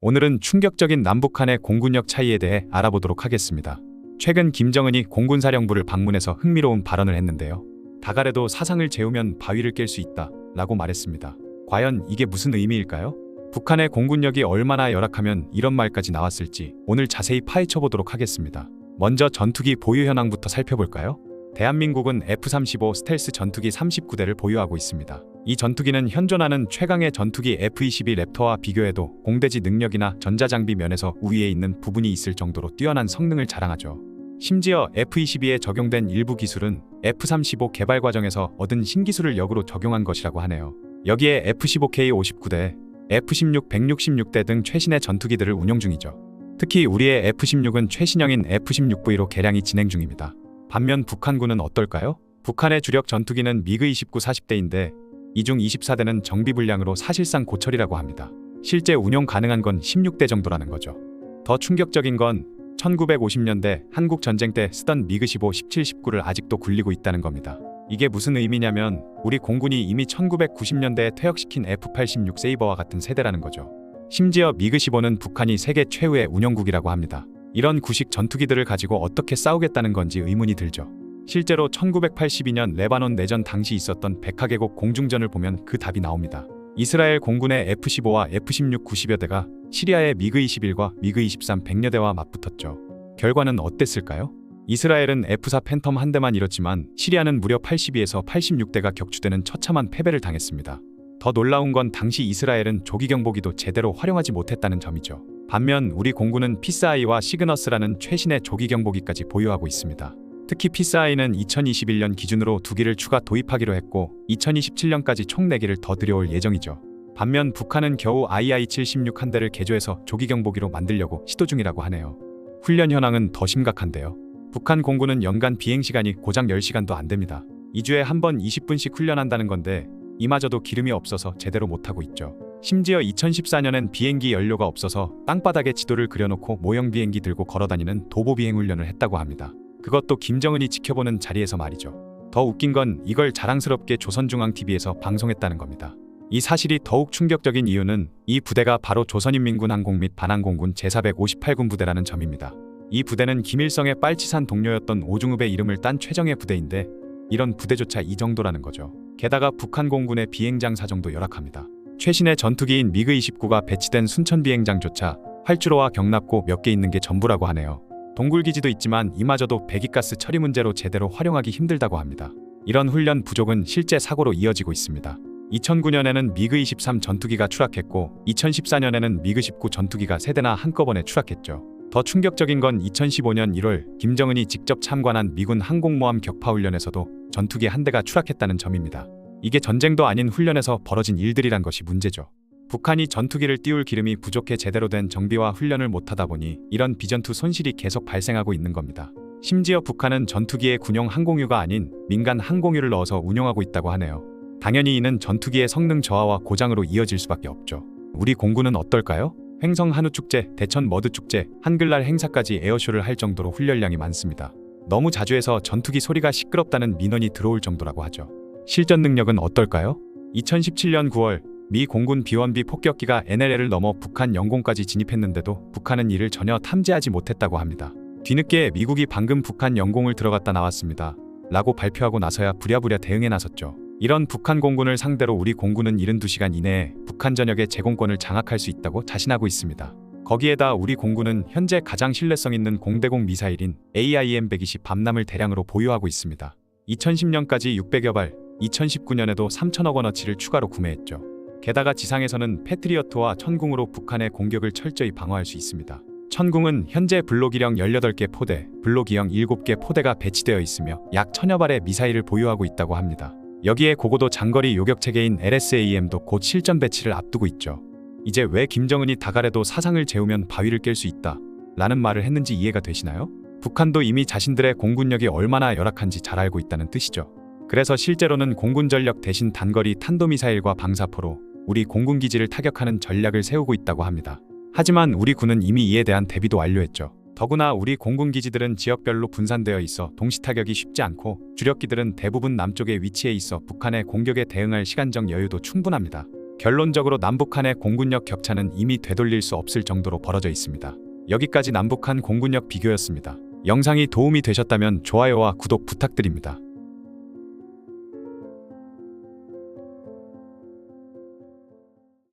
오늘은 충격적인 남북한의 공군력 차이에 대해 알아보도록 하겠습니다. 최근 김정은이 공군사령부를 방문해서 흥미로운 발언을 했는데요. 닭알에도 사상을 재우면 바위를 깰 수 있다 라고 말했습니다. 과연 이게 무슨 의미일까요? 북한의 공군력이 얼마나 열악하면 이런 말까지 나왔을지 오늘 자세히 파헤쳐보도록 하겠습니다. 먼저 전투기 보유 현황부터 살펴볼까요? 대한민국은 F-35 스텔스 전투기 39대를 보유하고 있습니다. 이 전투기는 현존하는 최강의 전투기 F-22 랩터와 비교해도 공대지 능력이나 전자장비 면에서 우위에 있는 부분이 있을 정도로 뛰어난 성능을 자랑하죠. 심지어 F-22에 적용된 일부 기술은 F-35 개발 과정에서 얻은 신기술을 역으로 적용한 것이라고 하네요. 여기에 F-15K 59대, F-16 166대 등 최신의 전투기들을 운용 중이죠. 특히 우리의 F-16은 최신형인 F-16V로 개량이 진행 중입니다. 반면 북한군은 어떨까요? 북한의 주력 전투기는 미그-29 40대인데 이 중 24대는 정비불량으로 사실상 고철이라고 합니다. 실제 운용 가능한 건 16대 정도라는 거죠. 더 충격적인 건 1950년대 한국 전쟁 때 쓰던 미그-15, 17, 19를 아직도 굴리고 있다는 겁니다. 이게 무슨 의미냐면 우리 공군이 이미 1990년대에 퇴역시킨 F-86 세이버와 같은 세대라는 거죠. 심지어 미그-15는 북한이 세계 최후의 운용국이라고 합니다. 이런 구식 전투기들을 가지고 어떻게 싸우겠다는 건지 의문이 들죠. 실제로 1982년 레바논 내전 당시 있었던 백하계곡 공중전을 보면 그 답이 나옵니다. 이스라엘 공군의 F-15와 F-16 90여 대가 시리아의 미그-21과 미그-23 100여 대와 맞붙었죠. 결과는 어땠을까요? 이스라엘은 F-4 팬텀 한 대만 잃었지만 시리아는 무려 82에서 86대가 격추되는 처참한 패배를 당했습니다. 더 놀라운 건 당시 이스라엘은 조기 경보기도 제대로 활용하지 못했다는 점이죠. 반면 우리 공군은 피스아이와 시그너스라는 최신의 조기 경보기까지 보유하고 있습니다. 특히 피스아이는 2021년 기준으로 2기를 추가 도입하기로 했고 2027년까지 총 4기를 더 들여올 예정이죠. 반면 북한은 겨우 II-76 한 대를 개조해서 조기 경보기로 만들려고 시도 중이라고 하네요. 훈련 현황은 더 심각한데요. 북한 공군은 연간 비행시간이 고작 10시간도 안 됩니다. 2주에 한 번 20분씩 훈련한다는 건데 이마저도 기름이 없어서 제대로 못하고 있죠. 심지어 2014년엔 비행기 연료가 없어서 땅바닥에 지도를 그려놓고 모형 비행기 들고 걸어다니는 도보 비행 훈련을 했다고 합니다. 그것도 김정은이 지켜보는 자리에서 말이죠. 더 웃긴 건 이걸 자랑스럽게 조선중앙TV에서 방송했다는 겁니다. 이 사실이 더욱 충격적인 이유는 이 부대가 바로 조선인민군 항공 및 반항공군 제458군 부대라는 점입니다. 이 부대는 김일성의 빨치산 동료였던 오중읍의 이름을 딴 최정예 부대인데 이런 부대조차 이 정도라는 거죠. 게다가 북한 공군의 비행장 사정도 열악합니다. 최신의 전투기인 미그-29가 배치된 순천 비행장조차 활주로와 경납고 몇 개 있는 게 전부라고 하네요. 동굴기지도 있지만 이마저도 배기가스 처리 문제로 제대로 활용하기 힘들다고 합니다. 이런 훈련 부족은 실제 사고로 이어지고 있습니다. 2009년에는 미그-23 전투기가 추락했고 2014년에는 미그-19 전투기가 3대나 한꺼번에 추락했죠. 더 충격적인 건 2015년 1월 김정은이 직접 참관한 미군 항공모함 격파훈련에서도 전투기 한 대가 추락했다는 점입니다. 이게 전쟁도 아닌 훈련에서 벌어진 일들이란 것이 문제죠. 북한이 전투기를 띄울 기름이 부족해 제대로 된 정비와 훈련을 못하다 보니 이런 비전투 손실이 계속 발생하고 있는 겁니다. 심지어 북한은 전투기에 군용 항공유가 아닌 민간 항공유를 넣어서 운용하고 있다고 하네요. 당연히 이는 전투기의 성능 저하와 고장으로 이어질 수밖에 없죠. 우리 공군은 어떨까요? 횡성 한우축제, 대천 머드축제, 한글날 행사까지 에어쇼를 할 정도로 훈련량이 많습니다. 너무 자주 해서 전투기 소리가 시끄럽다는 민원이 들어올 정도라고 하죠. 실전 능력은 어떨까요? 2017년 9월 미 공군 B-1B 폭격기가 NLL을 넘어 북한 영공까지 진입했는데도 북한은 이를 전혀 탐지하지 못했다고 합니다. 뒤늦게 미국이 방금 북한 영공을 들어갔다 나왔습니다 라고 발표하고 나서야 부랴부랴 대응에 나섰죠. 이런 북한 공군을 상대로 우리 공군은 72시간 이내에 북한 전역의 제공권을 장악할 수 있다고 자신하고 있습니다. 거기에다 우리 공군은 현재 가장 신뢰성 있는 공대공 미사일인 AIM-120 밤람을 대량으로 보유하고 있습니다. 2010년까지 600여 발, 2019년에도 3천억 원어치를 추가로 구매했죠. 게다가 지상에서는 패트리어트와 천궁으로 북한의 공격을 철저히 방어할 수 있습니다. 천궁은 현재 블록이령 18개 포대, 블록이형 7개 포대가 배치되어 있으며 약 1000여 발의 미사일을 보유하고 있다고 합니다. 여기에 고고도 장거리 요격체계인 LSAM도 곧 실전 배치를 앞두고 있죠. 이제 왜 김정은이 닭알에도 사상을 재우면 바위를 깰 수 있다 라는 말을 했는지 이해가 되시나요? 북한도 이미 자신들의 공군력이 얼마나 열악한지 잘 알고 있다는 뜻이죠. 그래서 실제로는 공군 전력 대신 단거리 탄도미사일과 방사포로 우리 공군기지를 타격하는 전략을 세우고 있다고 합니다. 하지만 우리 군은 이미 이에 대한 대비도 완료했죠. 더구나 우리 공군기지들은 지역별로 분산되어 있어 동시타격이 쉽지 않고 주력기들은 대부분 남쪽에 위치해 있어 북한의 공격에 대응할 시간적 여유도 충분합니다. 결론적으로 남북한의 공군력 격차는 이미 되돌릴 수 없을 정도로 벌어져 있습니다. 여기까지 남북한 공군력 비교였습니다. 영상이 도움이 되셨다면 좋아요와 구독 부탁드립니다.